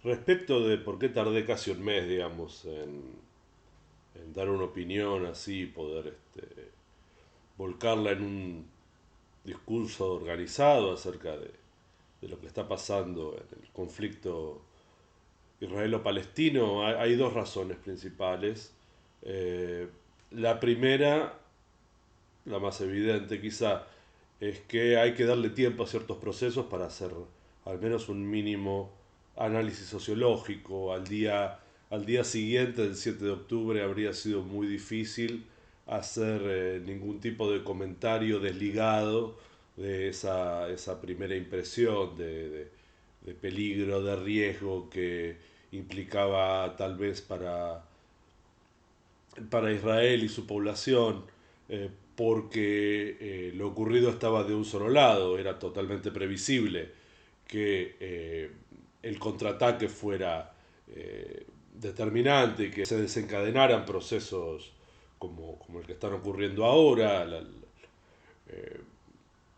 Respecto de por qué tardé casi un mes, digamos, en dar una opinión así, poder volcarla en un discurso organizado acerca de lo que está pasando en el conflicto israelo-palestino, hay dos razones principales. Eh, la primera, la más evidente quizá, es que hay que darle tiempo a ciertos procesos para hacer al menos un mínimo análisis sociológico. Al día siguiente, del 7 de octubre, habría sido muy difícil hacer ningún tipo de comentario desligado de esa primera impresión de peligro, de riesgo que implicaba tal vez para Israel y su población, porque lo ocurrido estaba de un solo lado, era totalmente previsible que el contraataque fuera determinante y que se desencadenaran procesos como el que están ocurriendo ahora,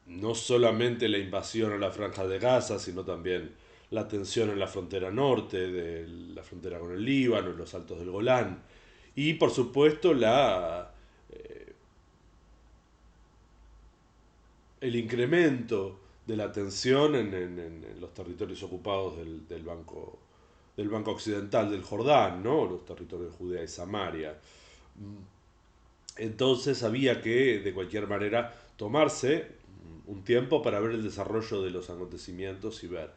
no solamente la invasión a la franja de Gaza, sino también la tensión en la frontera norte, de la frontera con el Líbano, en los altos del Golán, y por supuesto el incremento de la tensión en los territorios ocupados del Banco Occidental del Jordán, ¿no? Los territorios de Judea y Samaria. Entonces había que, de cualquier manera, tomarse un tiempo para ver el desarrollo de los acontecimientos y ver.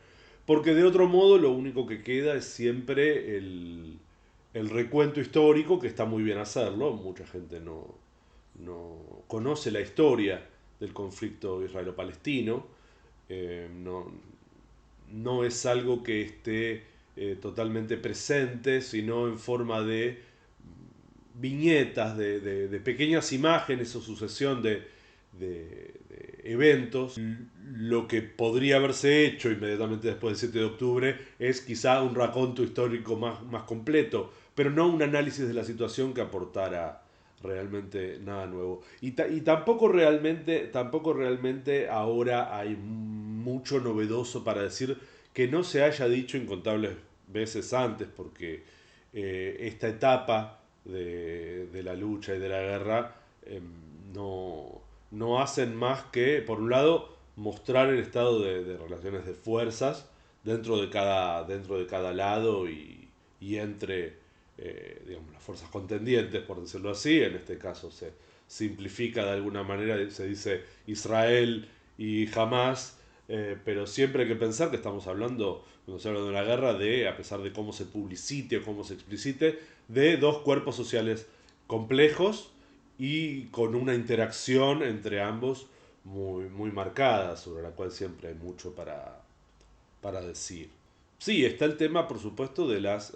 Porque de otro modo lo único que queda es siempre el recuento histórico, que está muy bien hacerlo. Mucha gente no conoce la historia del conflicto israelo-palestino. No, no es algo que esté totalmente presente, sino en forma de viñetas, de pequeñas imágenes o sucesión de eventos. Lo que podría haberse hecho inmediatamente después del 7 de octubre es quizá un raconto histórico más completo, pero no un análisis de la situación que aportara realmente nada nuevo. Y tampoco realmente ahora hay mucho novedoso para decir que no se haya dicho incontables veces antes, porque esta etapa de la lucha y de la guerra no, no hacen más que, por un lado, mostrar el estado de relaciones de fuerzas dentro de cada lado y entre digamos, las fuerzas contendientes, por decirlo así. En este caso se simplifica de alguna manera, se dice Israel y Hamas, pero siempre hay que pensar que estamos hablando, cuando se habla de una guerra, a pesar de cómo se publicite o cómo se explicite, de dos cuerpos sociales complejos y con una interacción entre ambos muy marcada, sobre la cual siempre hay mucho para decir. Sí, está el tema, por supuesto, de las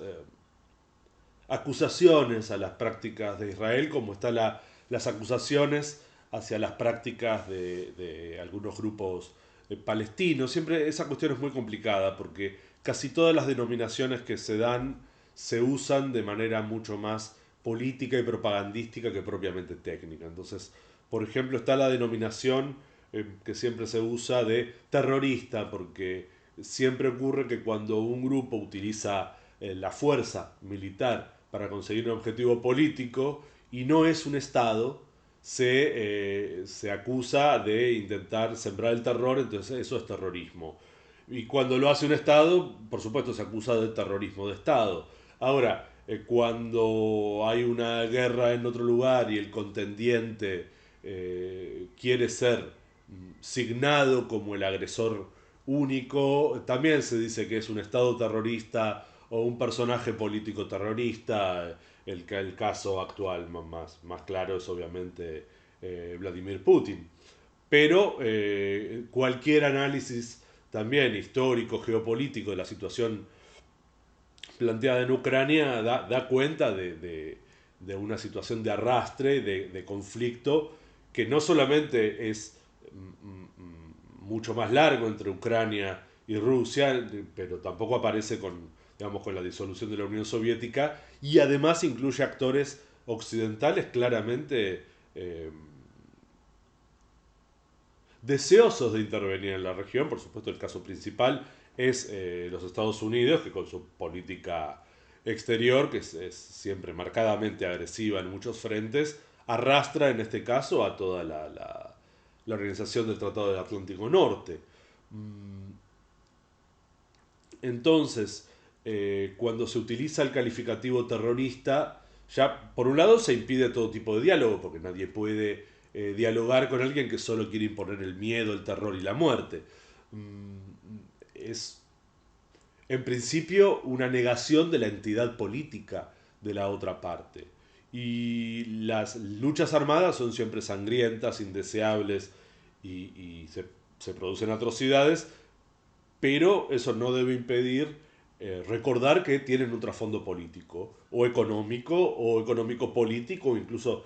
acusaciones a las prácticas de Israel, como están las acusaciones hacia las prácticas de algunos grupos palestinos. Siempre esa cuestión es muy complicada porque casi todas las denominaciones que se dan se usan de manera mucho más política y propagandística que propiamente técnica. Entonces, por ejemplo, está la denominación que siempre se usa de terrorista, porque siempre ocurre que cuando un grupo utiliza la fuerza militar para conseguir un objetivo político y no es un Estado, se acusa de intentar sembrar el terror, entonces eso es terrorismo. Y cuando lo hace un Estado, por supuesto se acusa de terrorismo de Estado. Ahora, cuando hay una guerra en otro lugar y el contendiente quiere ser signado como el agresor único, también se dice que es un Estado terrorista o un personaje político terrorista. El caso actual más claro es obviamente Vladimir Putin. Pero cualquier análisis también histórico, geopolítico de la situación planteada en Ucrania da cuenta de una situación de arrastre, de conflicto, que no solamente es mucho más largo entre Ucrania y Rusia, pero tampoco aparece digamos, con la disolución de la Unión Soviética, y además incluye actores occidentales claramente deseosos de intervenir en la región. Por supuesto, el caso principal es los Estados Unidos, que con su política exterior, que es siempre marcadamente agresiva en muchos frentes, arrastra en este caso a toda la organización del Tratado del Atlántico Norte. Entonces, cuando se utiliza el calificativo terrorista, ya por un lado se impide todo tipo de diálogo, porque nadie puede dialogar con alguien que solo quiere imponer el miedo, el terror y la muerte. Es en principio una negación de la entidad política de la otra parte. Y las luchas armadas son siempre sangrientas, indeseables y se producen atrocidades, pero eso no debe impedir recordar que tienen un trasfondo político o económico político o incluso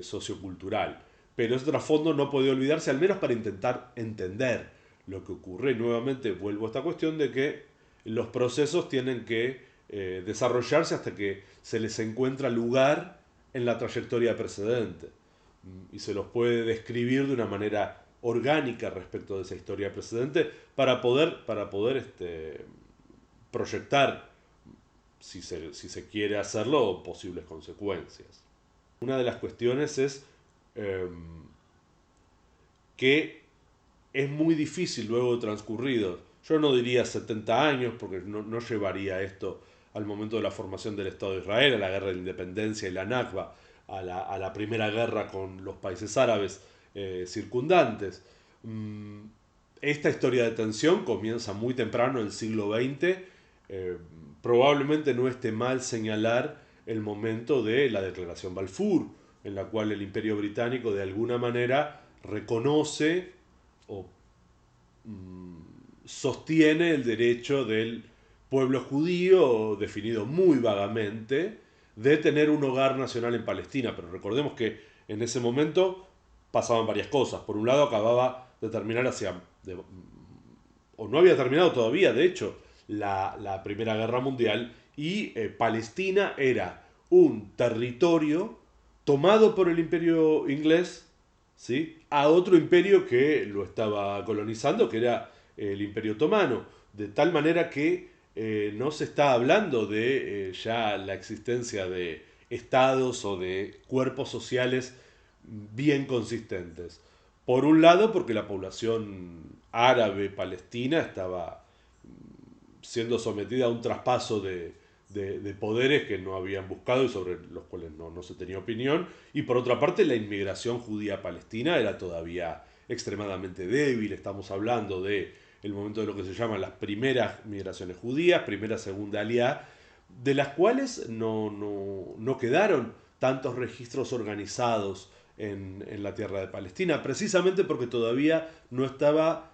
sociocultural. Pero ese trasfondo no puede olvidarse, al menos para intentar entender lo que ocurre. Y nuevamente vuelvo a esta cuestión de que los procesos tienen que desarrollarse hasta que se les encuentra lugar en la trayectoria precedente. Y se los puede describir de una manera orgánica respecto de esa historia precedente para poder proyectar, si se quiere hacerlo, posibles consecuencias. Una de las cuestiones es eh, que es muy difícil luego de transcurridos, yo no diría 70 años, porque no llevaría esto al momento de la formación del Estado de Israel, a la guerra de la independencia y la Nakba, a la primera guerra con los países árabes circundantes. Mm, Esta historia de tensión comienza muy temprano en el siglo XX. Probablemente no esté mal señalar el momento de la Declaración Balfour, en la cual el Imperio Británico de alguna manera reconoce o sostiene el derecho del pueblo judío, definido muy vagamente, de tener un hogar nacional en Palestina. Pero recordemos que en ese momento pasaban varias cosas. Por un lado, acababa de terminar o no había terminado todavía, de hecho, la Primera Guerra Mundial, y Palestina era un territorio tomado por el imperio inglés, ¿sí?, a otro imperio que lo estaba colonizando, que era el imperio otomano, de tal manera que no se está hablando de ya la existencia de estados o de cuerpos sociales bien consistentes. Por un lado, porque la población árabe palestina estaba siendo sometida a un traspaso de poderes que no habían buscado y sobre los cuales no se tenía opinión. Y por otra parte, la inmigración judía palestina era todavía extremadamente débil. Estamos hablando de el momento de lo que se llaman las primeras migraciones judías, primera, segunda aliá, de las cuales no quedaron tantos registros organizados en la tierra de Palestina, precisamente porque todavía no estaba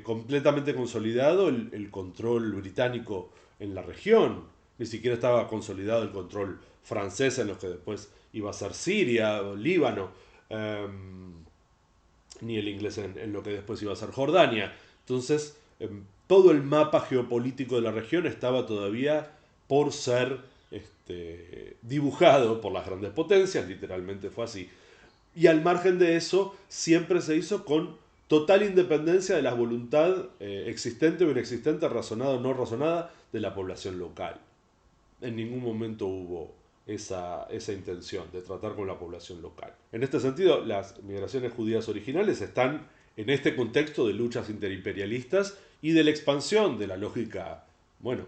completamente consolidado el control británico en la región, ni siquiera estaba consolidado el control francés en lo que después iba a ser Siria, o Líbano, ni el inglés en lo que después iba a ser Jordania. Entonces, todo el mapa geopolítico de la región estaba todavía por ser dibujado por las grandes potencias, literalmente fue así. Y al margen de eso, siempre se hizo con total independencia de la voluntad existente o inexistente, razonada o no razonada, de la población local. En ningún momento hubo esa intención de tratar con la población local. En este sentido, las migraciones judías originales están en este contexto de luchas interimperialistas y de la expansión de la lógica, bueno,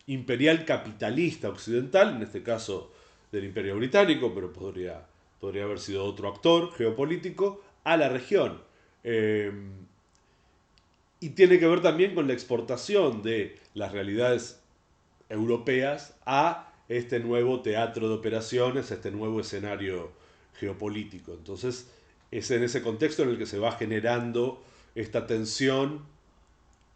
imperial capitalista occidental, en este caso del Imperio Británico, pero podría haber sido otro actor geopolítico, a la región. Y tiene que ver también con la exportación de las realidades europeas a este nuevo teatro de operaciones, a este nuevo escenario geopolítico. Entonces, es en ese contexto en el que se va generando esta tensión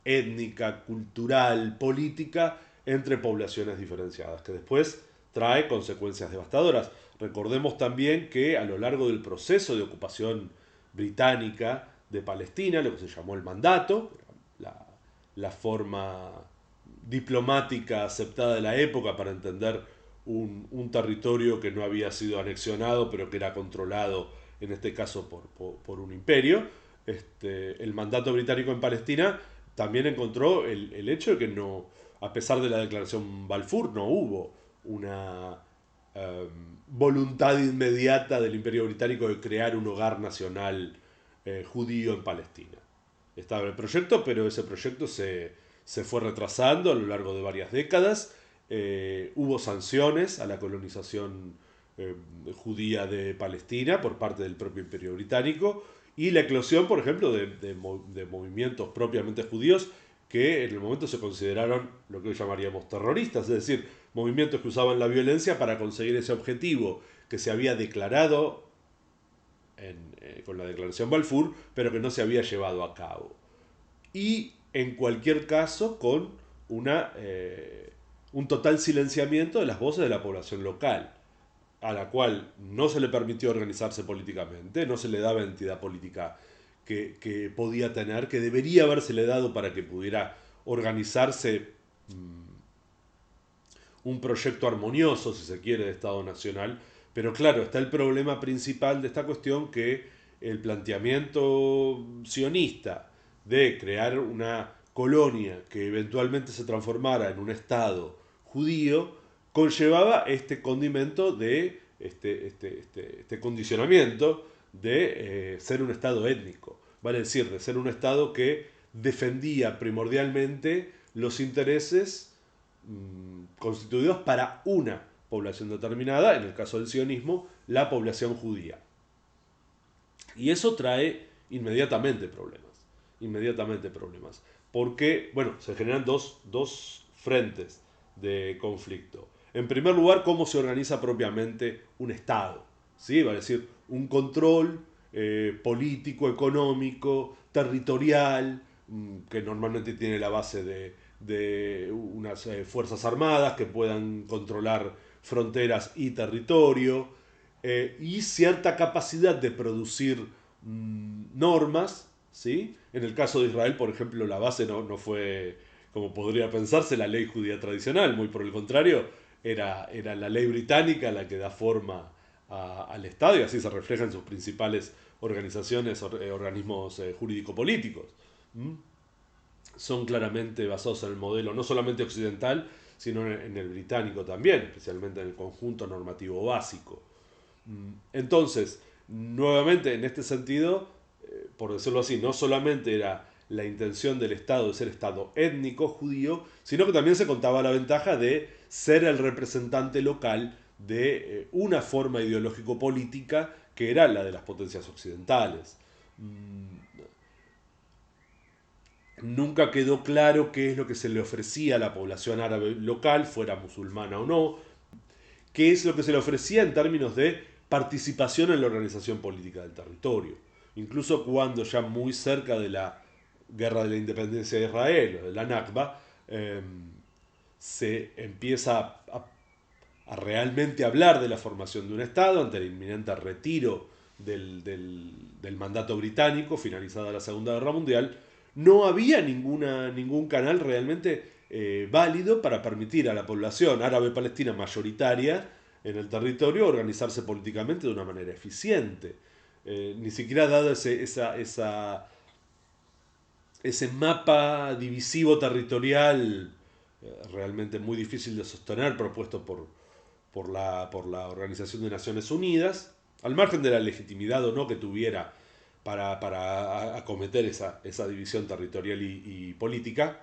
étnica, cultural, política entre poblaciones diferenciadas, que después trae consecuencias devastadoras. Recordemos también que a lo largo del proceso de ocupación británica de Palestina, lo que se llamó el mandato, la, la forma diplomática aceptada de la época para entender un territorio que no había sido anexionado, pero que era controlado en este caso por un imperio. El mandato británico en Palestina también encontró el hecho de que no, a pesar de la declaración Balfour, no hubo una voluntad inmediata del imperio británico de crear un hogar nacional judío en Palestina. Estaba el proyecto, pero ese proyecto se fue retrasando a lo largo de varias décadas. Hubo sanciones a la colonización eh, judía de Palestina por parte del propio imperio británico y la eclosión, por ejemplo, de movimientos propiamente judíos que en el momento se consideraron lo que hoy llamaríamos terroristas, es decir, movimientos que usaban la violencia para conseguir ese objetivo que se había declarado con la declaración Balfour, pero que no se había llevado a cabo. Y en cualquier caso con un total silenciamiento de las voces de la población local, a la cual no se le permitió organizarse políticamente, no se le daba entidad política que podía tener, que debería habérsele dado para que pudiera organizarse un proyecto armonioso, si se quiere, de Estado Nacional. Pero claro, está el problema principal de esta cuestión, que el planteamiento sionista de crear una colonia que eventualmente se transformara en un Estado judío conllevaba este condimento de este condicionamiento de ser un Estado étnico, vale decir, de ser un Estado que defendía primordialmente los intereses constituidos para una población determinada, en el caso del sionismo, la población judía. Y eso trae inmediatamente problemas, porque, bueno, se generan dos frentes de conflicto. En primer lugar, cómo se organiza propiamente un Estado, ¿sí? Va a decir, un control político, económico, territorial, que normalmente tiene la base de unas fuerzas armadas que puedan controlar fronteras y territorio, y cierta capacidad de producir normas, ¿sí? En el caso de Israel, por ejemplo, la base no fue, como podría pensarse, la ley judía tradicional, muy por el contrario, era la ley británica la que da forma al Estado, y así se refleja en sus principales organizaciones, organismos jurídico-políticos. ¿Mm? Son claramente basados en el modelo no solamente occidental, sino en el británico también, especialmente en el conjunto normativo básico. Entonces, nuevamente en este sentido, por decirlo así, no solamente era la intención del Estado de ser Estado étnico judío, sino que también se contaba la ventaja de ser el representante local de una forma ideológico-política que era la de las potencias occidentales. Nunca quedó claro qué es lo que se le ofrecía a la población árabe local, fuera musulmana o no, qué es lo que se le ofrecía en términos de participación en la organización política del territorio. Incluso cuando ya muy cerca de la guerra de la independencia de Israel, o de la Nakba, se empieza a realmente hablar de la formación de un Estado ante el inminente retiro del mandato británico, finalizada la Segunda Guerra Mundial. No había ningún canal realmente válido para permitir a la población árabe-palestina mayoritaria en el territorio organizarse políticamente de una manera eficiente. Ni siquiera dado ese mapa divisivo territorial realmente muy difícil de sostener, propuesto por la Organización de Naciones Unidas, al margen de la legitimidad o no que tuviera para acometer esa división territorial y política.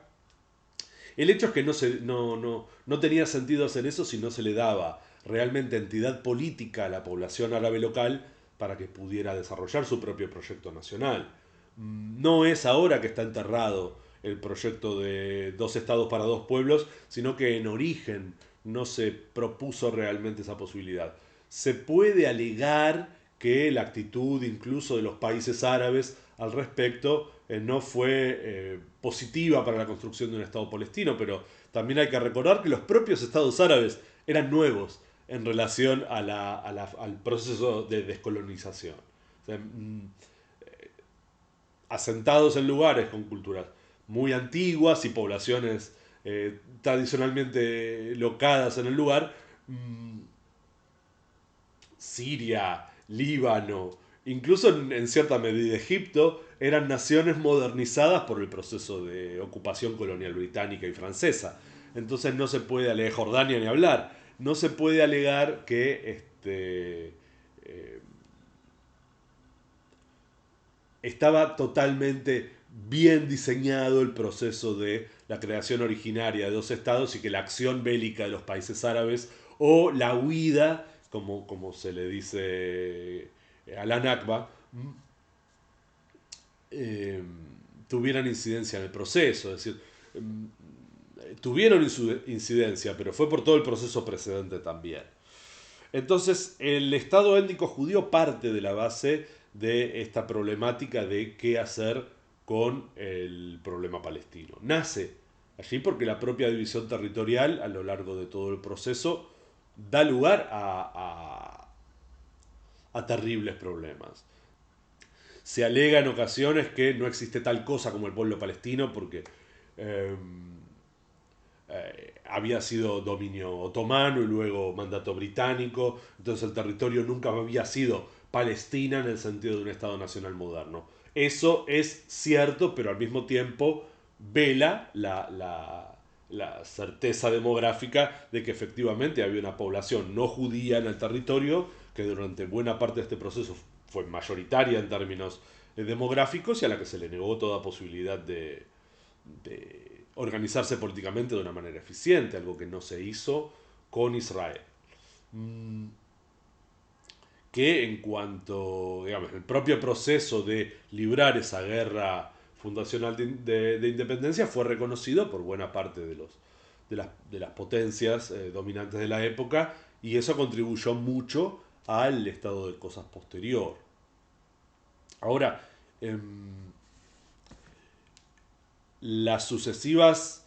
El hecho es que no tenía sentido hacer eso si no se le daba realmente entidad política a la población árabe local para que pudiera desarrollar su propio proyecto nacional. No es ahora que está enterrado el proyecto de dos estados para dos pueblos, sino que en origen no se propuso realmente esa posibilidad. Se puede alegar que la actitud incluso de los países árabes al respecto no fue positiva para la construcción de un Estado palestino, pero también hay que recordar que los propios estados árabes eran nuevos en relación al proceso de descolonización. O sea, asentados en lugares con culturas muy antiguas y poblaciones tradicionalmente locadas en el lugar, Siria, Líbano, incluso en cierta medida Egipto, eran naciones modernizadas por el proceso de ocupación colonial británica y francesa. Entonces no se puede alegar, Jordania ni hablar, no se puede alegar que estaba totalmente bien diseñado el proceso de la creación originaria de dos estados y que la acción bélica de los países árabes o la huida, como se le dice a la Nakba, eh, tuvieran incidencia en el proceso. Es decir, tuvieron incidencia, pero fue por todo el proceso precedente también. Entonces, el Estado étnico judío parte de la base de esta problemática de qué hacer con el problema palestino. Nace allí porque la propia división territorial a lo largo de todo el proceso da lugar a terribles problemas. Se alega en ocasiones que no existe tal cosa como el pueblo palestino porque eh, había sido dominio otomano y luego mandato británico, entonces el territorio nunca había sido Palestina en el sentido de un Estado nacional moderno. Eso es cierto, pero al mismo tiempo vela la certeza demográfica de que efectivamente había una población no judía en el territorio que durante buena parte de este proceso fue mayoritaria en términos demográficos y a la que se le negó toda posibilidad de organizarse políticamente de una manera eficiente, algo que no se hizo con Israel. Que en cuanto, digamos, el propio proceso de librar esa guerra fundacional de independencia fue reconocido por buena parte de las potencias dominantes de la época y eso contribuyó mucho al estado de cosas posterior. Ahora, eh, las sucesivas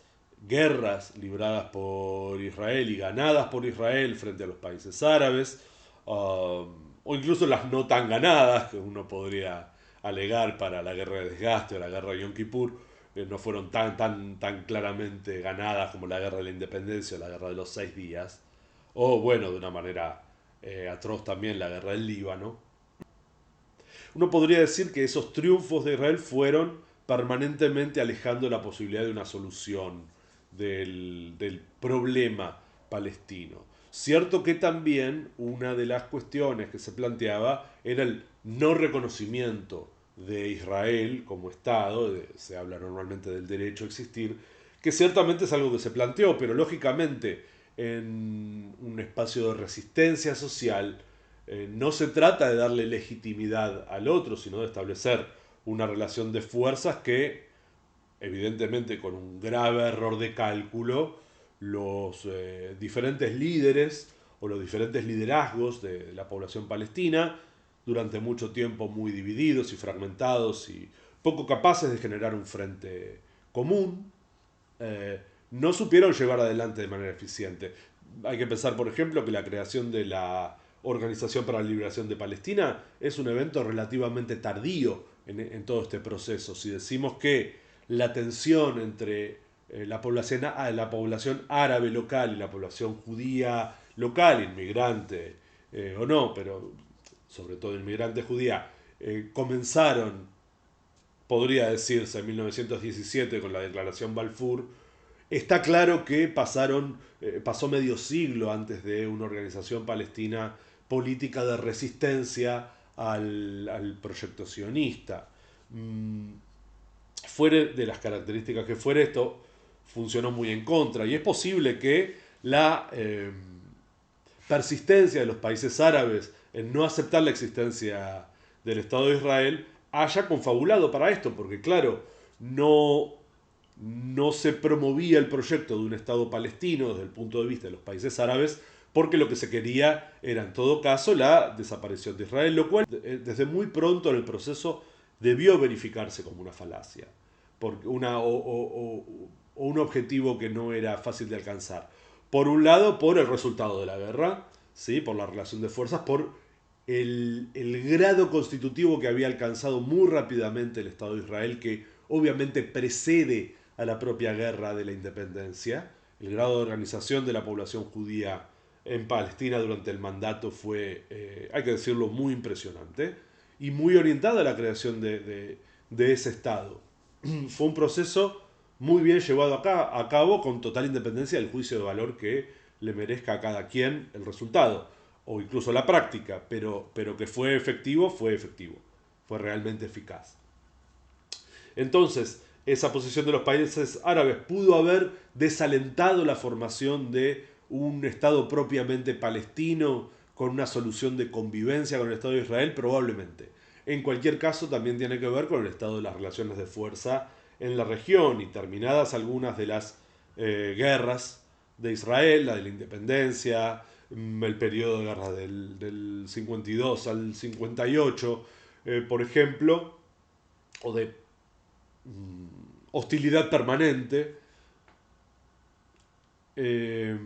guerras libradas por Israel y ganadas por Israel frente a los países árabes, o incluso las no tan ganadas que uno podría alegar para la guerra de desgaste o la guerra de Yom Kippur, no fueron tan claramente ganadas como la guerra de la independencia o la guerra de los 6 días, o bueno, de una manera atroz también la guerra del Líbano. Uno podría decir que esos triunfos de Israel fueron permanentemente alejando la posibilidad de una solución del problema palestino. Cierto que también una de las cuestiones que se planteaba era el no reconocimiento de Israel como Estado, se habla normalmente del derecho a existir, que ciertamente es algo que se planteó, pero lógicamente en un espacio de resistencia social no se trata de darle legitimidad al otro, sino de establecer una relación de fuerzas que, evidentemente con un grave error de cálculo, los diferentes líderes o los diferentes liderazgos de la población palestina, durante mucho tiempo muy divididos y fragmentados y poco capaces de generar un frente común, no supieron llevar adelante de manera eficiente. Hay que pensar, por ejemplo, que la creación de la Organización para la Liberación de Palestina es un evento relativamente tardío en todo este proceso. Si decimos que la tensión entre la población árabe local y la población judía local, inmigrante o no, pero sobre todo inmigrante judía, comenzaron, podría decirse, en 1917 con la declaración Balfour. Está claro que pasó medio siglo antes de una organización palestina política de resistencia al proyecto sionista. Fuera de las características que fuera, esto funcionó muy en contra. Y es posible que la persistencia de los países árabes en no aceptar la existencia del Estado de Israel haya confabulado para esto, porque claro, no se promovía el proyecto de un Estado palestino desde el punto de vista de los países árabes, porque lo que se quería era en todo caso la desaparición de Israel, lo cual desde muy pronto en el proceso debió verificarse como una falacia, porque o un objetivo que no era fácil de alcanzar. Por un lado, por el resultado de la guerra, ¿sí? Por la relación de fuerzas, por el grado constitutivo que había alcanzado muy rápidamente el Estado de Israel, que obviamente precede a la propia guerra de la independencia. El grado de organización de la población judía en Palestina durante el mandato fue, hay que decirlo, muy impresionante. y muy orientada a la creación de ese Estado. Fue un proceso muy bien llevado a cabo con total independencia del juicio de valor que le merezca a cada quien el resultado, o incluso la práctica, pero que fue efectivo, fue realmente eficaz. Entonces, esa posición de los países árabes pudo haber desalentado la formación de un Estado propiamente palestino con una solución de convivencia con el Estado de Israel, probablemente. En cualquier caso, también tiene que ver con el estado de las relaciones de fuerza en la región y terminadas algunas de las guerras de Israel, la de la independencia, el periodo de guerra del 52 al 58, por ejemplo, o de hostilidad permanente, eh,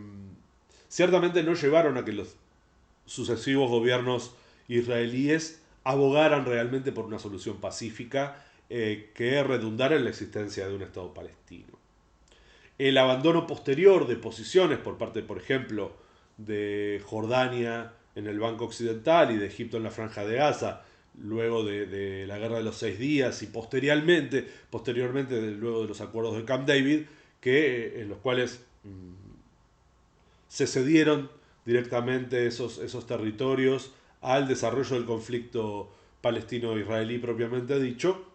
ciertamente no llevaron a que los sucesivos gobiernos israelíes abogaran realmente por una solución pacífica que redundara en la existencia de un Estado palestino. El abandono posterior de posiciones por parte, por ejemplo, de Jordania en el Banco Occidental y de Egipto en la Franja de Gaza, luego de la Guerra de los 6 días y posteriormente luego de los acuerdos de Camp David, en los cuales se cedieron directamente esos territorios al desarrollo del conflicto palestino-israelí propiamente dicho,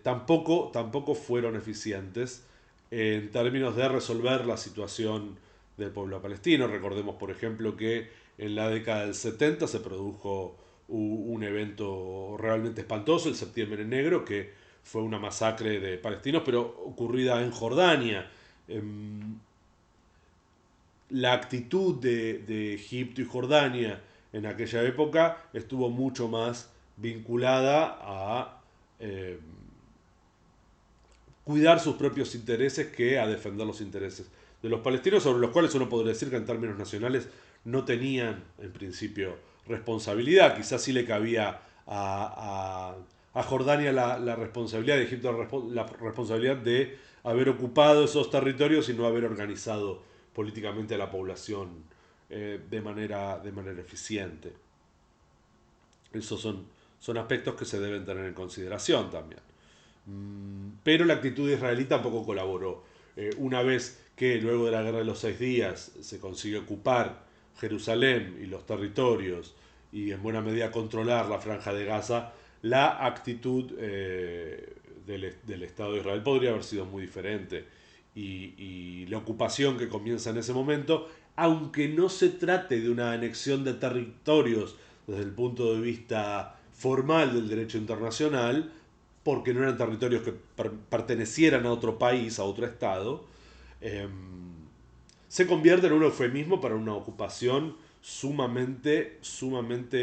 tampoco fueron eficientes en términos de resolver la situación del pueblo palestino. Recordemos, por ejemplo, que en la década del 70 se produjo un evento realmente espantoso, el Septiembre Negro, que fue una masacre de palestinos, pero ocurrida en Jordania. La actitud de Egipto y Jordania en aquella época estuvo mucho más vinculada a cuidar sus propios intereses que a defender los intereses de los palestinos, sobre los cuales uno podría decir que en términos nacionales no tenían en principio responsabilidad. Quizás sí le cabía a Jordania la responsabilidad, de Egipto la responsabilidad de haber ocupado esos territorios y no haber organizado políticamente a la población de manera eficiente. Esos son aspectos que se deben tener en consideración también. Pero la actitud israelí tampoco colaboró. Una vez que luego de la Guerra de los 6 días se consigue ocupar Jerusalén y los territorios y en buena medida controlar la Franja de Gaza, la actitud del Estado de Israel podría haber sido muy diferente. Y la ocupación que comienza en ese momento, aunque no se trate de una anexión de territorios desde el punto de vista formal del derecho internacional, porque no eran territorios que pertenecieran a otro país, a otro estado, eh, se convierte en un eufemismo para una ocupación sumamente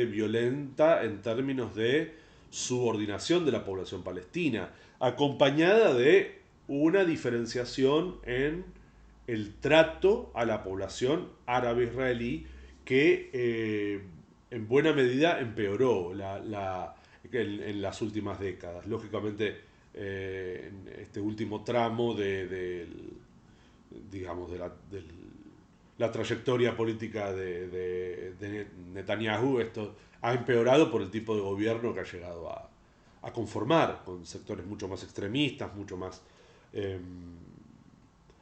violenta en términos de subordinación de la población palestina, acompañada de una diferenciación en el trato a la población árabe-israelí que en buena medida empeoró en las últimas décadas. Lógicamente, en este último tramo digamos, la trayectoria política de Netanyahu, esto ha empeorado por el tipo de gobierno que ha llegado a conformar, con sectores mucho más extremistas, mucho más eh,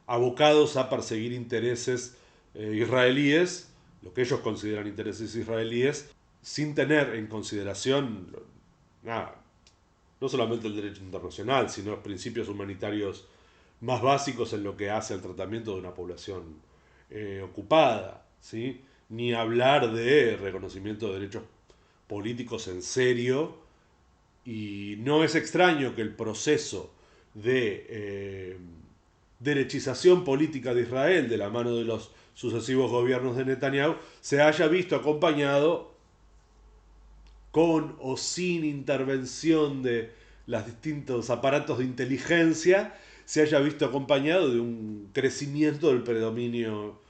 abocados a perseguir intereses israelíes, lo que ellos consideran intereses israelíes, sin tener en consideración nada, no solamente el derecho internacional, sino los principios humanitarios más básicos en lo que hace al tratamiento de una población ocupada, ¿sí? Ni hablar de reconocimiento de derechos políticos en serio, y no es extraño que el proceso de derechización política de Israel de la mano de los sucesivos gobiernos de Netanyahu se haya visto acompañado con o sin intervención de los distintos aparatos de inteligencia, se haya visto acompañado de un crecimiento del predominio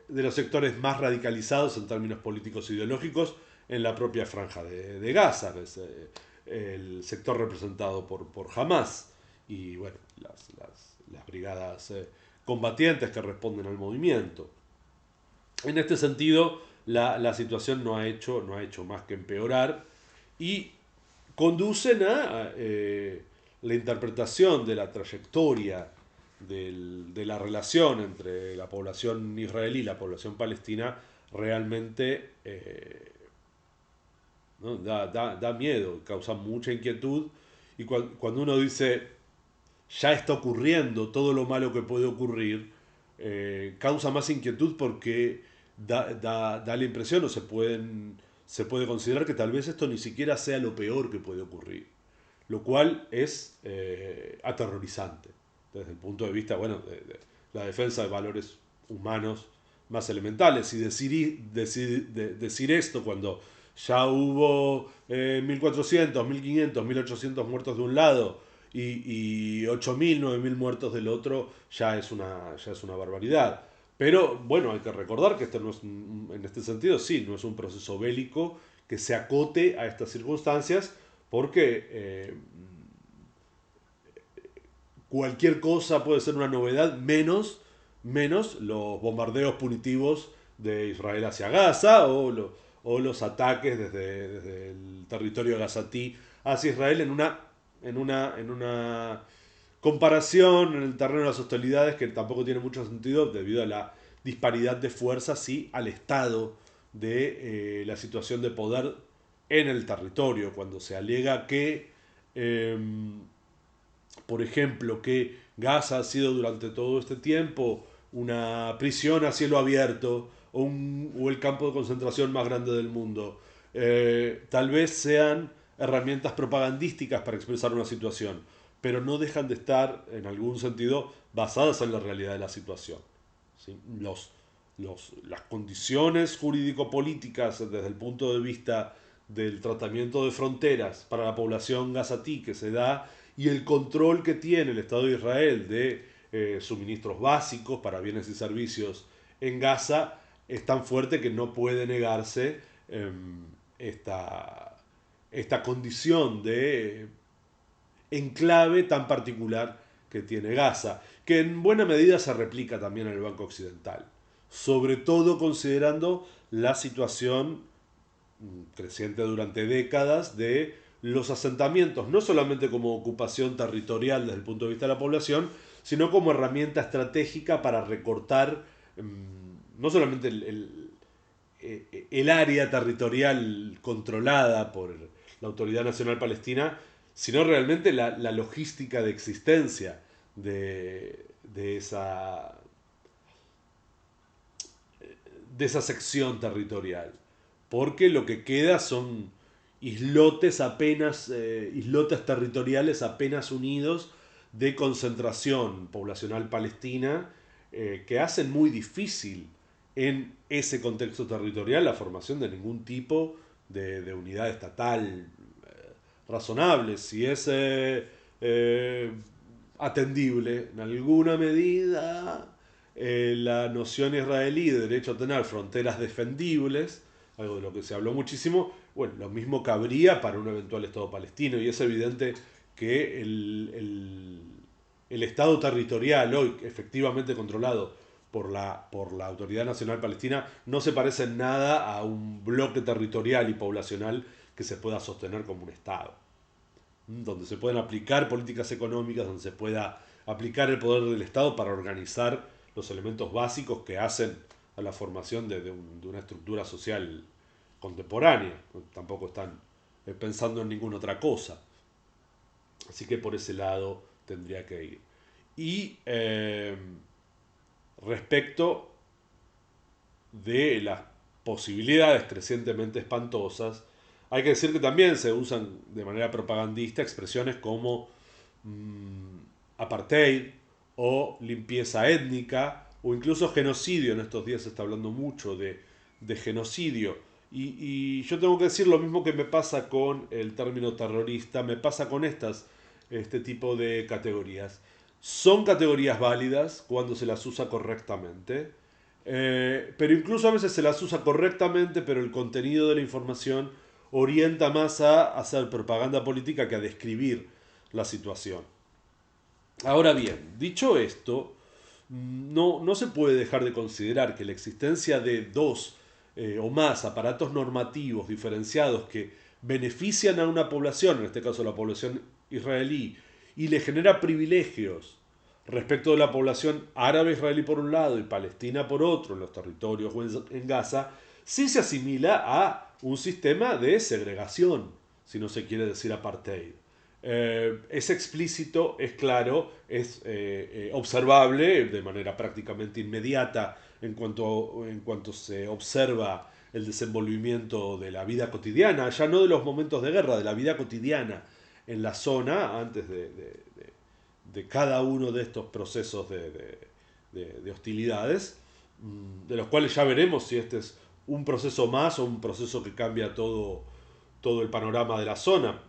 de los sectores más radicalizados en términos políticos e ideológicos en la propia franja de Gaza, que es el sector representado por Hamas y bueno, las brigadas combatientes que responden al movimiento. En este sentido, la situación no ha hecho más que empeorar y conducen a la interpretación de la trayectoria de la relación entre la población israelí y la población palestina realmente ¿no? Da miedo, causa mucha inquietud. Y cuando uno dice, ya está ocurriendo todo lo malo que puede ocurrir, causa más inquietud porque da la impresión o se puede considerar que tal vez esto ni siquiera sea lo peor que puede ocurrir, lo cual es aterrorizante desde el punto de vista, bueno, de la defensa de valores humanos más elementales. Y decir esto cuando ya hubo 1400, 1500, 1800 muertos de un lado y 8000, 9000 muertos del otro, ya es una barbaridad. Pero bueno, hay que recordar que esto no es, en este sentido, sí, no es un proceso bélico que se acote a estas circunstancias, porque cualquier cosa puede ser una novedad, menos los bombardeos punitivos de Israel hacia Gaza o los ataques desde el territorio gazatí hacia Israel en una comparación en el terreno de las hostilidades que tampoco tiene mucho sentido debido a la disparidad de fuerzas y al estado de la situación de poder en el territorio, cuando se alega que eh, por ejemplo, que Gaza ha sido durante todo este tiempo una prisión a cielo abierto o el campo de concentración más grande del mundo. Tal vez sean herramientas propagandísticas para expresar una situación, pero no dejan de estar, en algún sentido, basadas en la realidad de la situación. ¿Sí? Las condiciones jurídico-políticas desde el punto de vista del tratamiento de fronteras para la población gazatí que se da y el control que tiene el Estado de Israel de suministros básicos para bienes y servicios en Gaza es tan fuerte que no puede negarse esta, esta condición de enclave tan particular que tiene Gaza, que en buena medida se replica también en el Banco Occidental, sobre todo considerando la situación creciente durante décadas de los asentamientos, no solamente como ocupación territorial desde el punto de vista de la población, sino como herramienta estratégica para recortar no solamente el área territorial controlada por la Autoridad Nacional Palestina, sino realmente la logística de existencia de de esa sección territorial. Porque lo que queda son islotes territoriales apenas unidos de concentración poblacional palestina que hacen muy difícil en ese contexto territorial la formación de ningún tipo de unidad estatal razonable. Si es atendible en alguna medida la noción israelí de derecho a tener fronteras defendibles, algo de lo que se habló muchísimo, bueno, lo mismo cabría para un eventual Estado palestino y es evidente que el Estado territorial hoy efectivamente controlado por la Autoridad Nacional Palestina no se parece en nada a un bloque territorial y poblacional que se pueda sostener como un Estado, donde se pueden aplicar políticas económicas, donde se pueda aplicar el poder del Estado para organizar los elementos básicos que hacen a la formación de una estructura social contemporánea. Tampoco están pensando en ninguna otra cosa. Así que por ese lado tendría que ir. Y respecto de las posibilidades crecientemente espantosas, hay que decir que también se usan de manera propagandista expresiones como apartheid o limpieza étnica o incluso genocidio. En estos días se está hablando mucho de genocidio. Y yo tengo que decir lo mismo que me pasa con el término terrorista, me pasa con este tipo de categorías. Son categorías válidas cuando se las usa correctamente, pero incluso a veces se las usa correctamente, pero el contenido de la información orienta más a hacer propaganda política que a describir la situación. Ahora bien, dicho esto, no se puede dejar de considerar que la existencia de dos o más aparatos normativos diferenciados que benefician a una población, en este caso la población israelí, y le genera privilegios respecto de la población árabe israelí por un lado y palestina por otro, en los territorios o en Gaza, sí se asimila a un sistema de segregación, si no se quiere decir apartheid. Es explícito, es claro, es observable de manera prácticamente inmediata en cuanto se observa el desenvolvimiento de la vida cotidiana, ya no de los momentos de guerra, de la vida cotidiana en la zona antes de cada uno de estos procesos de hostilidades, de los cuales ya veremos si este es un proceso más o un proceso que cambia todo el panorama de la zona.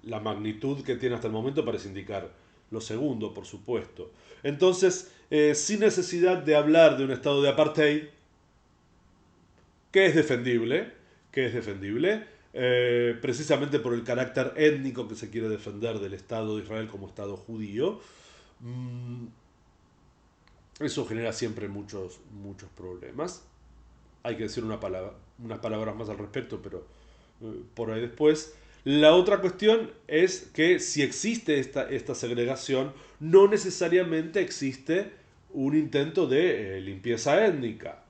La magnitud que tiene hasta el momento parece indicar lo segundo, por supuesto. Entonces, sin necesidad de hablar de un estado de apartheid, que es defendible, que es defendible, precisamente por el carácter étnico que se quiere defender del Estado de Israel como Estado judío. Mm, Eso genera siempre muchos problemas. Hay que decir unas palabras más al respecto, pero por ahí después. La otra cuestión es que si existe esta segregación, no necesariamente existe un intento de limpieza étnica.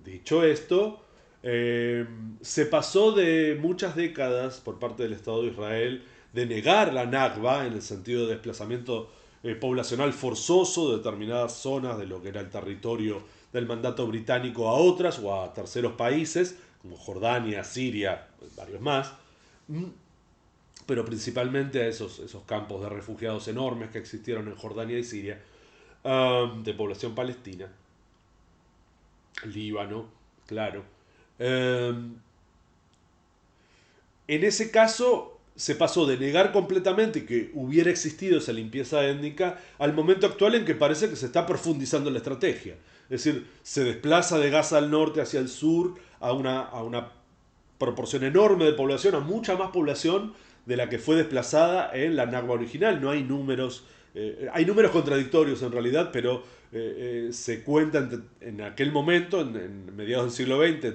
Dicho esto, se pasó de muchas décadas por parte del Estado de Israel de negar la Nakba en el sentido de desplazamiento poblacional forzoso de determinadas zonas de lo que era el territorio del mandato británico a otras o a terceros países, como Jordania, Siria, varios más, pero principalmente a esos campos de refugiados enormes que existieron en Jordania y Siria, de población palestina, Líbano, claro. Um, en ese caso se pasó de negar completamente que hubiera existido esa limpieza étnica al momento actual en que parece que se está profundizando la estrategia. Es decir, se desplaza de Gaza al norte hacia el sur a una proporción enorme de población, a mucha más población de la que fue desplazada en la Nakba original. No hay números contradictorios en realidad, pero se cuenta en aquel momento, en mediados del siglo XX,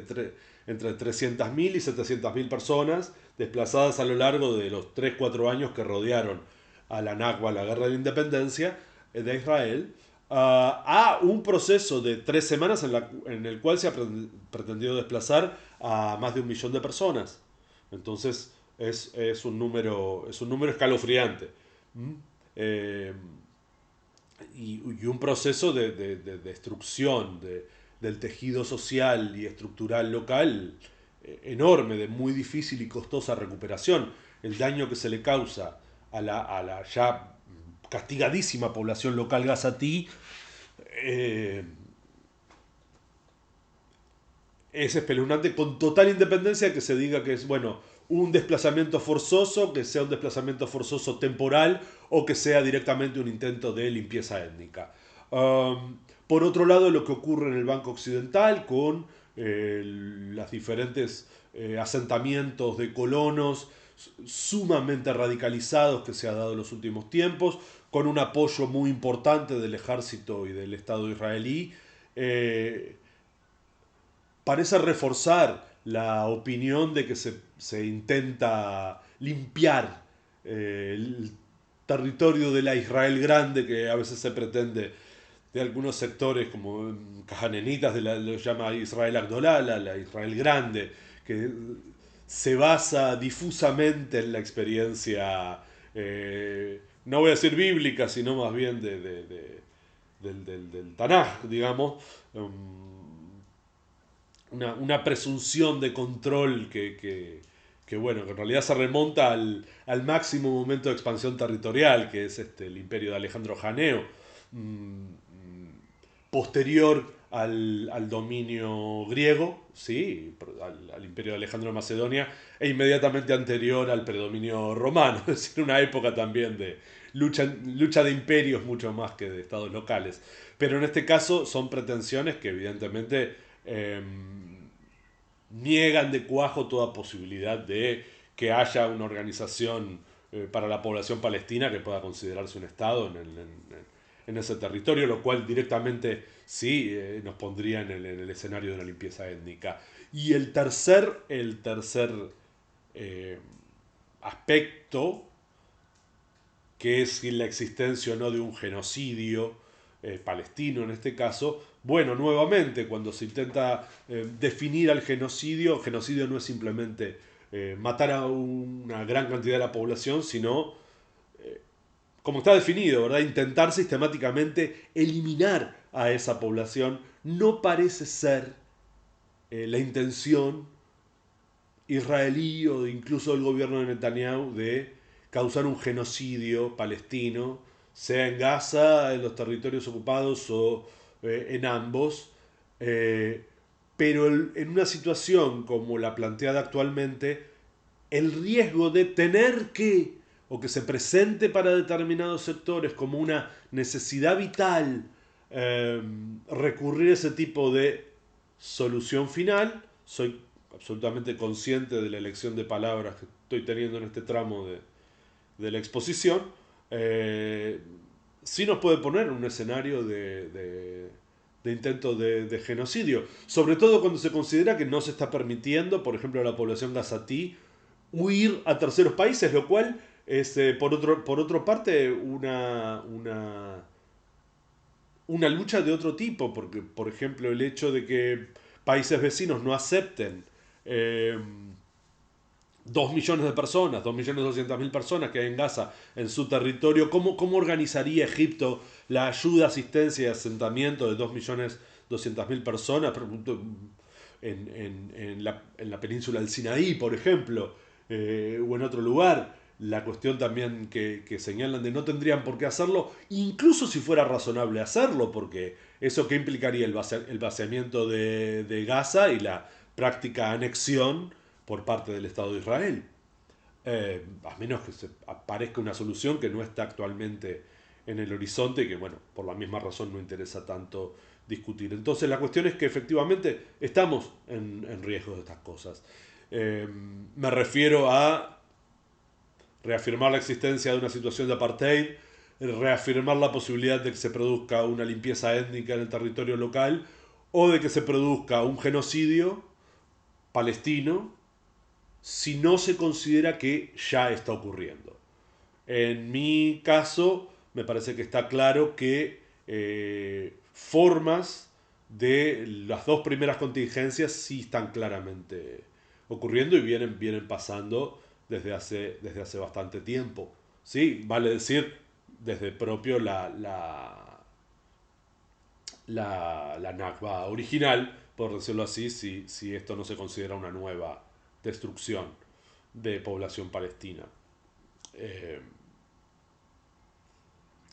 entre 300.000 y 700.000 personas desplazadas a lo largo de los 3-4 años que rodearon a la Nakba, la guerra de la independencia de Israel, a un proceso de 3 semanas en el cual se ha pretendido desplazar a más de 1 millón de personas. Entonces es un número escalofriante. ¿Mm? Eh, y un proceso de destrucción del tejido social y estructural local enorme, de muy difícil y costosa recuperación. El daño que se le causa a la ya castigadísima población local gazatí eh, es espeluznante, con total independencia que se diga que es, bueno, un desplazamiento forzoso, que sea un desplazamiento forzoso temporal o que sea directamente un intento de limpieza étnica. Por otro lado, lo que ocurre en el Banco Occidental con los diferentes asentamientos de colonos sumamente radicalizados que se ha dado en los últimos tiempos, con un apoyo muy importante del ejército y del Estado israelí, eh, parece reforzar la opinión de que se intenta limpiar el territorio de la Israel grande que a veces se pretende de algunos sectores como cajanenitas lo llama Israel Agdolá, la Israel grande, que se basa difusamente en la experiencia, no voy a decir bíblica, sino más bien del Tanaj, digamos, una presunción de control bueno, que en realidad se remonta al máximo momento de expansión territorial, que es el imperio de Alejandro Janeo, mm, posterior al dominio griego, ¿sí? Al imperio de Alejandro de Macedonia, e inmediatamente anterior al predominio romano, es decir, una época también de lucha de imperios mucho más que de estados locales. Pero en este caso son pretensiones que evidentemente niegan de cuajo toda posibilidad de que haya una organización para la población palestina que pueda considerarse un Estado en ese territorio, lo cual directamente sí nos pondría en el escenario de una limpieza étnica. Y el tercer eh, aspecto, que es si la existencia o no de un genocidio palestino en este caso, bueno, nuevamente, cuando se intenta definir al genocidio, genocidio no es simplemente matar a una gran cantidad de la población, sino, como está definido, ¿verdad? Intentar sistemáticamente eliminar a esa población no parece ser la intención israelí o incluso del gobierno de Netanyahu de causar un genocidio palestino, sea en Gaza, en los territorios ocupados o en ambos. Eh, pero en una situación como la planteada actualmente, el riesgo de tener que, o que se presente para determinados sectores como una necesidad vital, recurrir a ese tipo de solución final. Soy absolutamente consciente de la elección de palabras que estoy teniendo en este tramo de la exposición. eh, sí nos puede poner en un escenario de intento de genocidio, sobre todo cuando se considera que no se está permitiendo, por ejemplo, a la población gazatí huir a terceros países, lo cual es, por otra parte, una lucha de otro tipo, porque, por ejemplo, el hecho de que países vecinos no acepten eh, 2 millones de personas, 2.200.000 personas que hay en Gaza, en su territorio, ¿cómo organizaría Egipto la ayuda, asistencia y asentamiento de 2.200.000 personas en la península del Sinaí, por ejemplo, o en otro lugar? La cuestión también que señalan de no tendrían por qué hacerlo, incluso si fuera razonable hacerlo, porque eso que implicaría el vaciamiento de Gaza y la práctica anexión por parte del Estado de Israel. A menos que se aparezca una solución que no está actualmente en el horizonte y que, bueno, por la misma razón no interesa tanto discutir. Entonces la cuestión es que efectivamente estamos en riesgo de estas cosas. Me refiero a reafirmar la existencia de una situación de apartheid, reafirmar la posibilidad de que se produzca una limpieza étnica en el territorio local o de que se produzca un genocidio palestino si no se considera que ya está ocurriendo. En mi caso, me parece que está claro que formas de las dos primeras contingencias sí están claramente ocurriendo y vienen pasando desde hace bastante tiempo. Sí, vale decir, desde propio la Nakba original, por decirlo así, si esto no se considera una nueva destrucción de población palestina. Eh,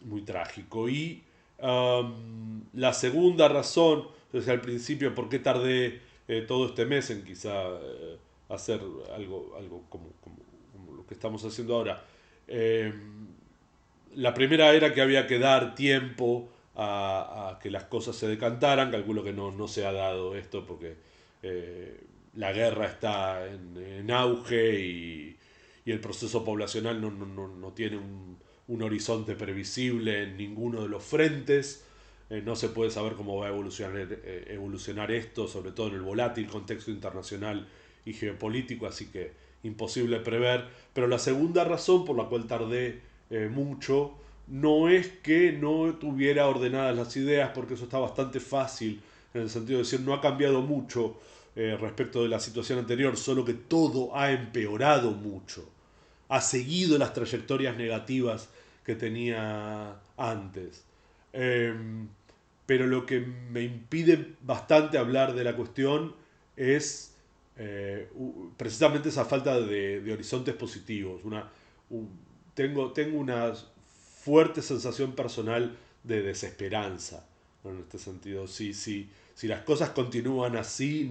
Muy trágico. Y la segunda razón, desde al principio, por qué tardé todo este mes en quizá hacer algo como lo que estamos haciendo ahora. Eh, la primera era que había que dar tiempo a que las cosas se decantaran. Calculo que no se ha dado esto porque la guerra está en auge y el proceso poblacional no tiene un horizonte previsible en ninguno de los frentes. No se puede saber cómo va a evolucionar esto, sobre todo en el volátil contexto internacional y geopolítico, así que imposible prever. Pero la segunda razón por la cual tardé mucho no es que no tuviera ordenadas las ideas, porque eso está bastante fácil, en el sentido de decir, no ha cambiado mucho respecto de la situación anterior, solo que todo ha empeorado mucho, ha seguido las trayectorias negativas que tenía antes. Eh, pero lo que me impide bastante hablar de la cuestión es precisamente esa falta de horizontes positivos. Un- tengo una fuerte sensación personal de desesperanza, ¿no? En este sentido. Si las cosas continúan así,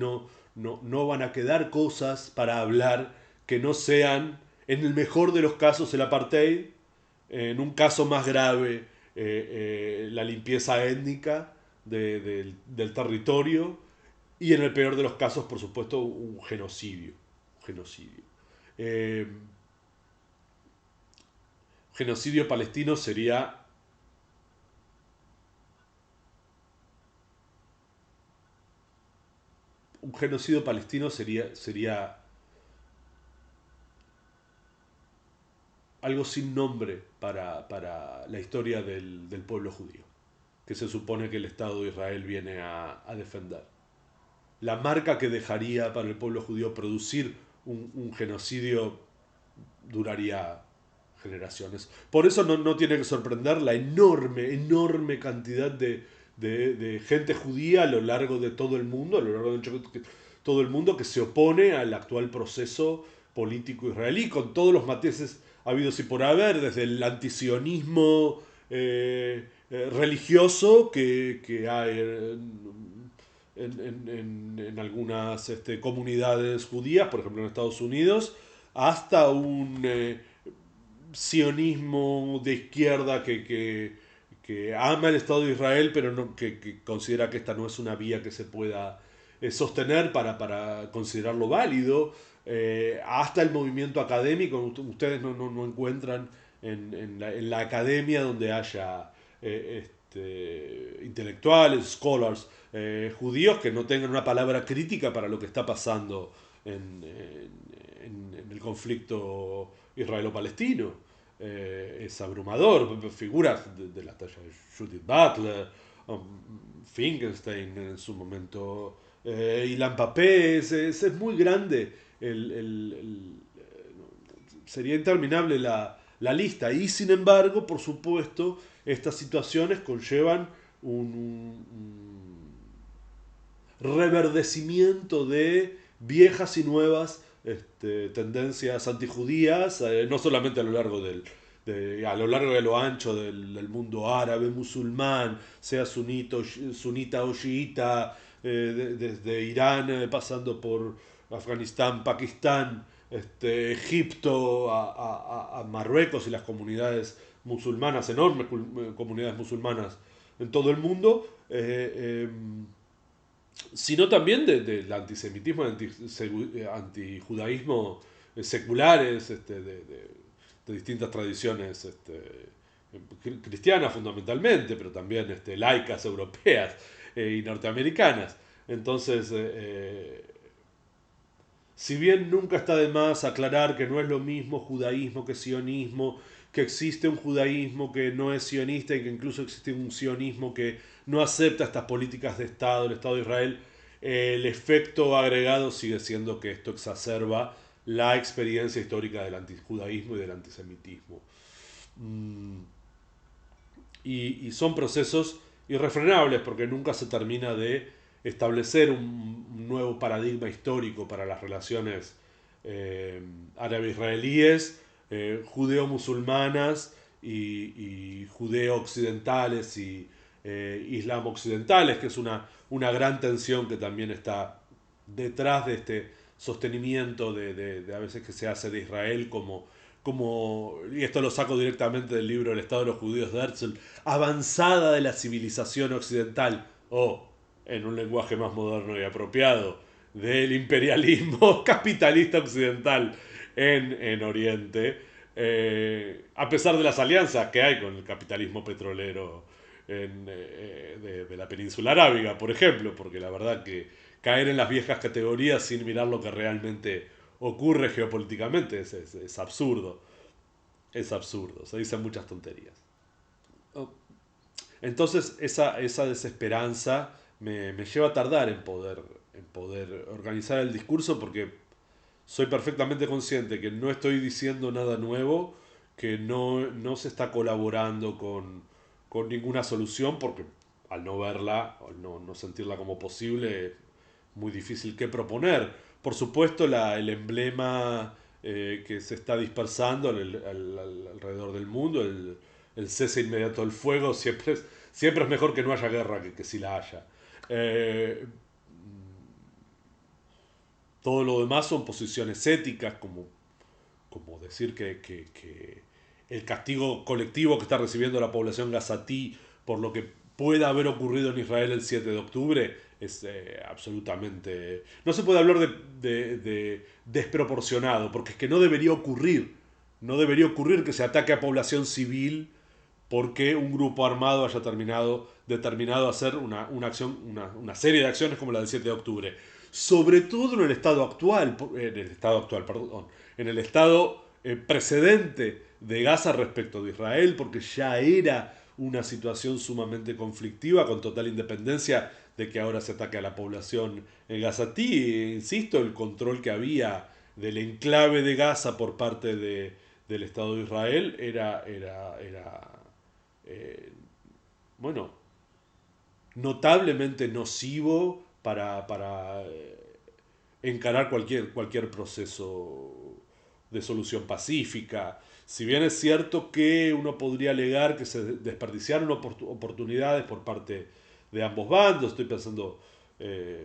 no van a quedar cosas para hablar que no sean, en el mejor de los casos, el apartheid, en un caso más grave, la limpieza étnica del territorio, y en el peor de los casos, por supuesto, un genocidio. Genocidio. Eh, Genocidio palestino sería un genocidio palestino sería algo sin nombre para la historia del pueblo judío, que se supone que el Estado de Israel viene a defender. La marca que dejaría para el pueblo judío producir un genocidio duraría generaciones. Por eso no tiene que sorprender la enorme cantidad de gente judía a lo largo de todo el mundo, a lo largo de todo el mundo que se opone al actual proceso político israelí, con todos los matices habidos y por haber, desde el antisionismo religioso que hay en algunas comunidades judías, por ejemplo en Estados Unidos, hasta un sionismo de izquierda que ama el Estado de Israel, pero que considera que esta no es una vía que se pueda sostener para considerarlo válido, hasta el movimiento académico. Ustedes no encuentran en la academia donde haya intelectuales, scholars, judíos que no tengan una palabra crítica para lo que está pasando en el conflicto israelo-palestino. Es abrumador. Figuras de la talla de Judith Butler, Finkelstein en su momento, Ilan Papé, es muy grande. Sería interminable la lista. Y sin embargo, por supuesto, estas situaciones conllevan un reverdecimiento de viejas y nuevas tendencias antijudías, no solamente a lo largo a lo largo de lo ancho del mundo árabe, musulmán, sea sunita o chiita, desde Irán, pasando por Afganistán, Pakistán, Egipto, a Marruecos y las comunidades musulmanas, enormes comunidades musulmanas en todo el mundo. Sino también del antisemitismo, antijudaísmo seculares, de distintas tradiciones cristianas fundamentalmente, pero también laicas europeas y norteamericanas. Entonces, si bien nunca está de más aclarar que no es lo mismo judaísmo que sionismo, que existe un judaísmo que no es sionista y que incluso existe un sionismo que no acepta estas políticas de Estado, el Estado de Israel, el efecto agregado sigue siendo que esto exacerba la experiencia histórica del antijudaísmo y del antisemitismo. Y son procesos irrefrenables porque nunca se termina de establecer un nuevo paradigma histórico para las relaciones árabe-israelíes, judeo-musulmanas y judeo-occidentales y islam-occidentales, que es una gran tensión que también está detrás de este sostenimiento de a veces que se hace de Israel y esto lo saco directamente del libro El Estado de los Judíos de Herzl, avanzada de la civilización occidental, o en un lenguaje más moderno y apropiado, del imperialismo capitalista occidental en Oriente, a pesar de las alianzas que hay con el capitalismo petrolero de la península arábiga, por ejemplo, porque la verdad que caer en las viejas categorías sin mirar lo que realmente ocurre geopolíticamente es absurdo. Es absurdo, se dicen muchas tonterías. Entonces esa desesperanza me lleva a tardar en poder organizar el discurso porque soy perfectamente consciente que no estoy diciendo nada nuevo, que no se está colaborando con ninguna solución porque al no verla, al no sentirla como posible, es muy difícil que proponer. Por supuesto, el emblema que se está dispersando alrededor del mundo, el cese inmediato del fuego, siempre es mejor que no haya guerra que si la haya. Eh, Todo lo demás son posiciones éticas, como decir que el castigo colectivo que está recibiendo la población gazatí por lo que pueda haber ocurrido en Israel el 7 de octubre es absolutamente... No se puede hablar de desproporcionado, porque es que no debería ocurrir. No debería ocurrir que se ataque a población civil porque un grupo armado haya determinado hacer una acción, una serie de acciones como la del 7 de octubre. sobre todo en el estado actual, perdón, en el estado precedente de Gaza respecto de Israel, porque ya era una situación sumamente conflictiva, con total independencia de que ahora se ataque a la población en Gazatí. Insisto, el control que había del enclave de Gaza por parte del Estado de Israel era eh, bueno, notablemente nocivo para encarar cualquier proceso de solución pacífica. Si bien es cierto que uno podría alegar que se desperdiciaron oportunidades por parte de ambos bandos, estoy pensando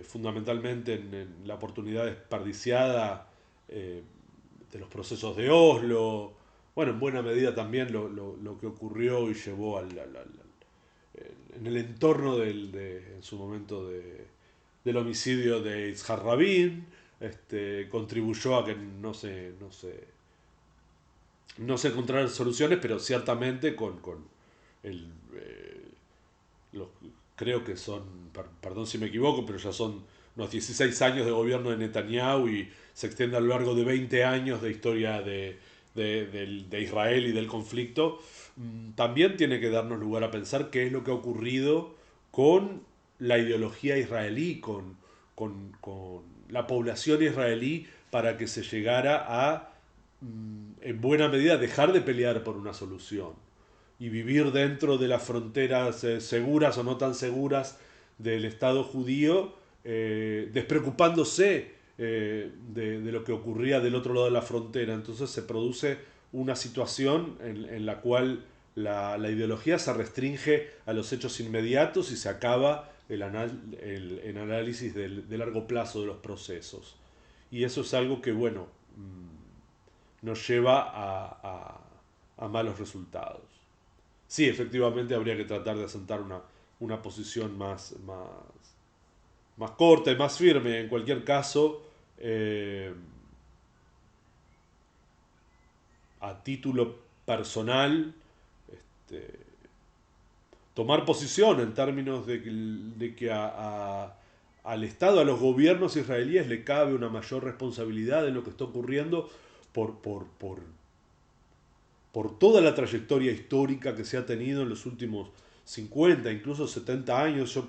fundamentalmente en la oportunidad desperdiciada eh, de los procesos de Oslo, bueno, en buena medida también lo que ocurrió y llevó en el entorno en su momento del homicidio de Itzhak Rabin, contribuyó a que no se encontraran soluciones, pero ciertamente con el, eh, los, creo que son, perdón si me equivoco, pero ya son unos 16 años de gobierno de Netanyahu y se extiende a lo largo de 20 años de historia de Israel y del conflicto. También tiene que darnos lugar a pensar qué es lo que ha ocurrido con la ideología israelí, con la población israelí, para que se llegara a, en buena medida, dejar de pelear por una solución y vivir dentro de las fronteras seguras o no tan seguras del Estado judío, despreocupándose de lo que ocurría del otro lado de la frontera. Entonces se produce una situación en la cual la ideología se restringe a los hechos inmediatos y se acaba el análisis de largo plazo de los procesos. Y eso es algo que, bueno, nos lleva a malos resultados. Sí, efectivamente habría que tratar de asentar una posición más corta y más firme. En cualquier caso, a título personal, este, tomar posición en términos de que al Estado, a los gobiernos israelíes le cabe una mayor responsabilidad en lo que está ocurriendo por, por, por, por toda la trayectoria histórica que se ha tenido en los últimos 50, incluso 70 años.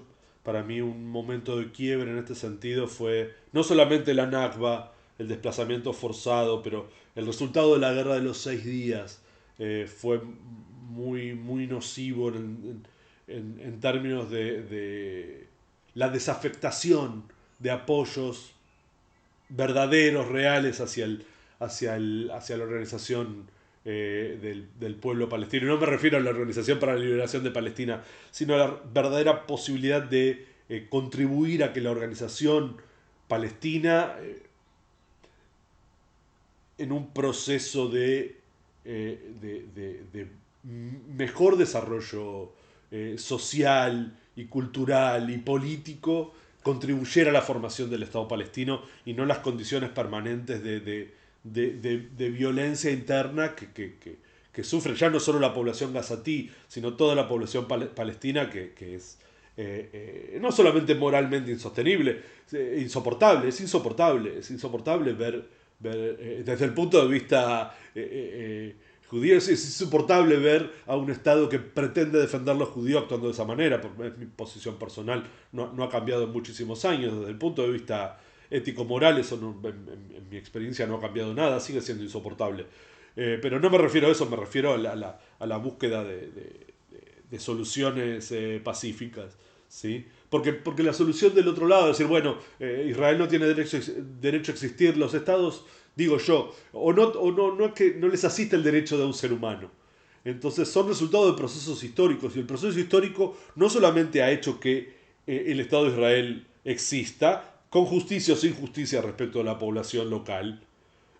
Para mí un momento de quiebre en este sentido fue no solamente la Nakba, el desplazamiento forzado, pero el resultado de la guerra de los 6 días fue muy nocivo en términos de la desafectación de apoyos verdaderos, reales hacia la organización del pueblo palestino. No me refiero a la Organización para la Liberación de Palestina, sino a la verdadera posibilidad de contribuir a que la organización palestina, en un proceso de mejor desarrollo social y cultural y político, contribuyera a la formación del Estado palestino y no las condiciones permanentes de violencia interna que sufre ya no solo la población gazatí, sino toda la población palestina, que es no solamente moralmente insostenible, es insoportable ver desde el punto de vista judío, es insoportable ver a un Estado que pretende defender a los judíos actuando de esa manera. Es mi posición personal, no ha cambiado en muchísimos años. Desde el punto de vista ético-moral, eso en mi experiencia no ha cambiado nada, sigue siendo insoportable. Pero no me refiero a eso, me refiero a la búsqueda de soluciones pacíficas. ¿Sí? Porque la solución del otro lado es decir, bueno, Israel no tiene derecho a existir, los estados, digo yo, no es que no les asiste el derecho de un ser humano. Entonces son resultado de procesos históricos y el proceso histórico no solamente ha hecho que el Estado de Israel exista, con justicia o sin justicia respecto a la población local,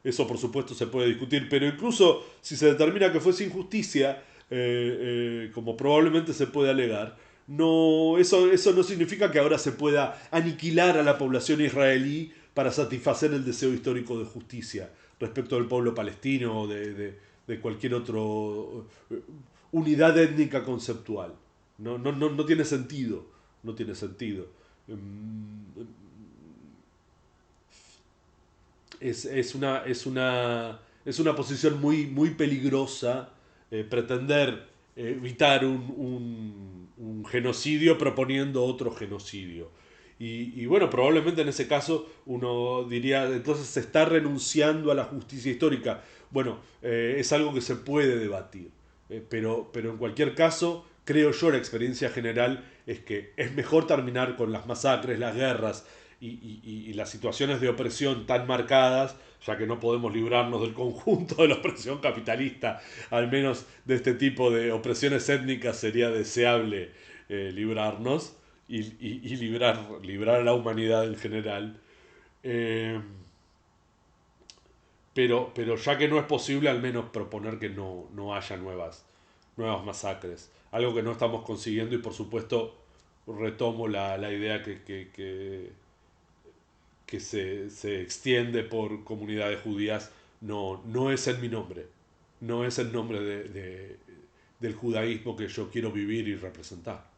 eso por supuesto se puede discutir, pero incluso si se determina que fue sin justicia, como probablemente se puede alegar, eso no significa que ahora se pueda aniquilar a la población israelí para satisfacer el deseo histórico de justicia respecto del pueblo palestino o de cualquier otra unidad étnica conceptual. No, no, no tiene sentido. No tiene sentido. Mm, es una posición muy peligrosa, pretender evitar un genocidio proponiendo otro genocidio. Y bueno, probablemente en ese caso uno diría, entonces se está renunciando a la justicia histórica. Bueno, es algo que se puede debatir. Pero en cualquier caso, creo yo, la experiencia general es que es mejor terminar con las masacres, las guerras y las situaciones de opresión tan marcadas, ya que no podemos librarnos del conjunto de la opresión capitalista, al menos de este tipo de opresiones étnicas sería deseable librarnos y librar a la humanidad en general. Eh, pero ya que no es posible, al menos proponer que no haya nuevas masacres. Algo que no estamos consiguiendo y por supuesto retomo la idea que se extiende por comunidades judías, no es en mi nombre, no es el nombre del judaísmo que yo quiero vivir y representar.